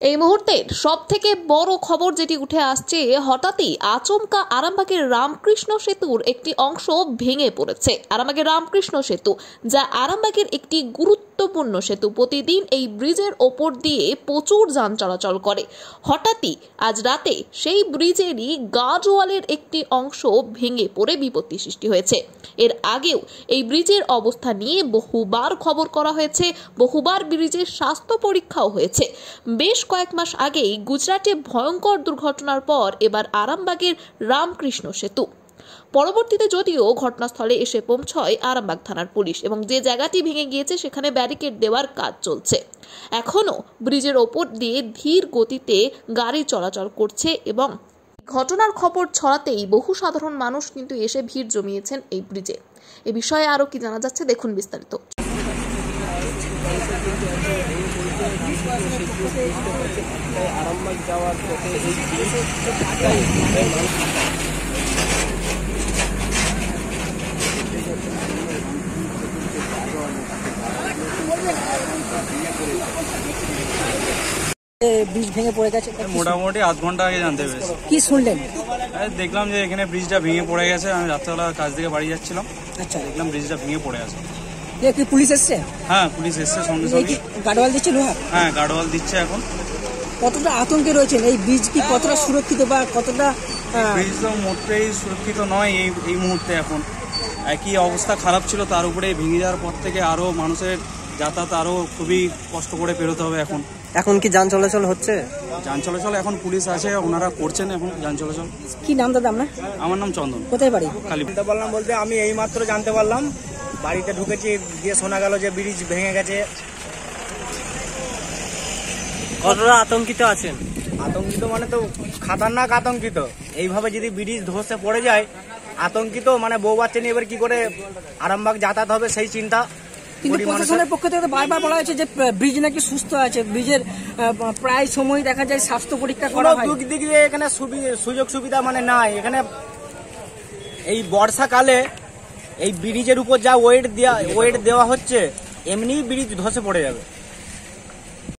এই মুহূর্তের সবথেকে বড় খবর যেটি উঠে আসছে, হঠাৎই আচমকা আরামবাগের রামকৃষ্ণ সেতুর একটি অংশ ভেঙে পড়েছে। আরামবাগের রামকৃষ্ণ সেতু, যা আরামবাগের একটি গুরুত্বপূর্ণ সেতু, প্রতিদিন এই ব্রিজের ওপর দিয়ে প্রচুর যান চলাচল করে। হঠাৎই আজ রাতে সেই ব্রিজেরই গার্ডওয়ালের একটি অংশ ভেঙে পড়ে বিপত্তি সৃষ্টি হয়েছে। এর আগেও এই ব্রিজের অবস্থা নিয়ে বহুবার খবর করা হয়েছে, বহুবার ব্রিজের স্বাস্থ্য পরীক্ষাও হয়েছে। বেশ কয়েক মাস আগেই গুজরাটে ভয়ঙ্কর দুর্ঘটনার পর এবার আরামবাগের রামকৃষ্ণ সেতু। পরবর্তীতে যদিও ঘটনাস্থলে এসে পৌঁছয় আরামবাগ থানার পুলিশ এবং যে জায়গাটি ভেঙে গিয়েছে সেখানে ব্যারিকেড দেওয়ার কাজ চলছে। এখনো ব্রিজের ওপর দিয়ে ধীর গতিতে গাড়ি চলাচল করছে এবং ঘটনার খবর ছড়াতেই বহু সাধারণ মানুষ কিন্তু এসে ভিড় জমিয়েছেন এই ব্রিজে। এ বিষয়ে আরো কি জানা যাচ্ছে, দেখুন বিস্তারিত। আরামবাগ যাওয়ার পথে ব্রিজ ভেঙে পড়ে গেছে। মোটামুটি আধ ঘন্টা আগে জানতে পেরেছি। কি শুনলেন? দেখলাম যে এখানে ব্রিজটা ভেঙে পড়ে গেছে। আমি রাত্রেবেলা কাজ থেকে বাড়ি যাচ্ছিলাম, আচ্ছা, দেখলাম ব্রিজটা ভেঙে পড়ে আছে। কি পুলিশ এসছে? হ্যাঁ, পুলিশ এসছে সঙ্গে সঙ্গে। গার্ডওয়াল দিচ্ছে লোহা? হ্যাঁ, গার্ডওয়াল দিচ্ছে এখন। কতটা আতঙ্কে রয়েছেন? এই ব্রিজ কি কতটা সুরক্ষিত বা কতটা? ব্রিজ তো মোটেই সুরক্ষিত নয় এই মুহূর্তে। এখন একই অবস্থা খারাপ ছিল, তার উপরে ভেঙে যাওয়ার পর থেকে আরো মানুষের যাতায়াত আরো খুবই কষ্ট করে পেরোতে হবে। এখন কি যান চলাচল হচ্ছে? যান চলাচল এখন পুলিশ আছে, ওনারা করছেন এখন যান চলাচল। কি নাম দাদা আপনার? আমার নাম চন্দন। কোথায় বাড়ি? কালীপুর। বললাম বলতে আমি এইমাত্র জানতে পারলাম, বাড়িতে ঢুকেছি, দিয়ে শোনা গেল যে ব্রিজ ভেঙে গেছে। কতটা আতঙ্কিত আছেন? আতঙ্কিত মানে তো খাতারনাক আতঙ্কিত। এইভাবে যদি ব্রিজ ধসে পড়ে যায়, আতঙ্কিত মানে বউ বাচ্চা নিয়ে এবার কি করে আরামবাগ যাতায়াত হবে সেই চিন্তা। কিন্তু প্রশাসনের পক্ষ থেকে বারবার বলা হয়েছে যে ব্রিজ নাকি সুস্থ আছে, ব্রিজের প্রায় সময় দেখা যায় স্বাস্থ্য পরীক্ষা করা হয়। দিক দিয়ে এখানে সুযোগ সুবিধা মানে নাই। এখানে এই বর্ষাকালে এই ব্রিজের উপর যা ওয়েট দেওয়া হচ্ছে, এমনি ব্রিজ ধসে পড়ে যাবে।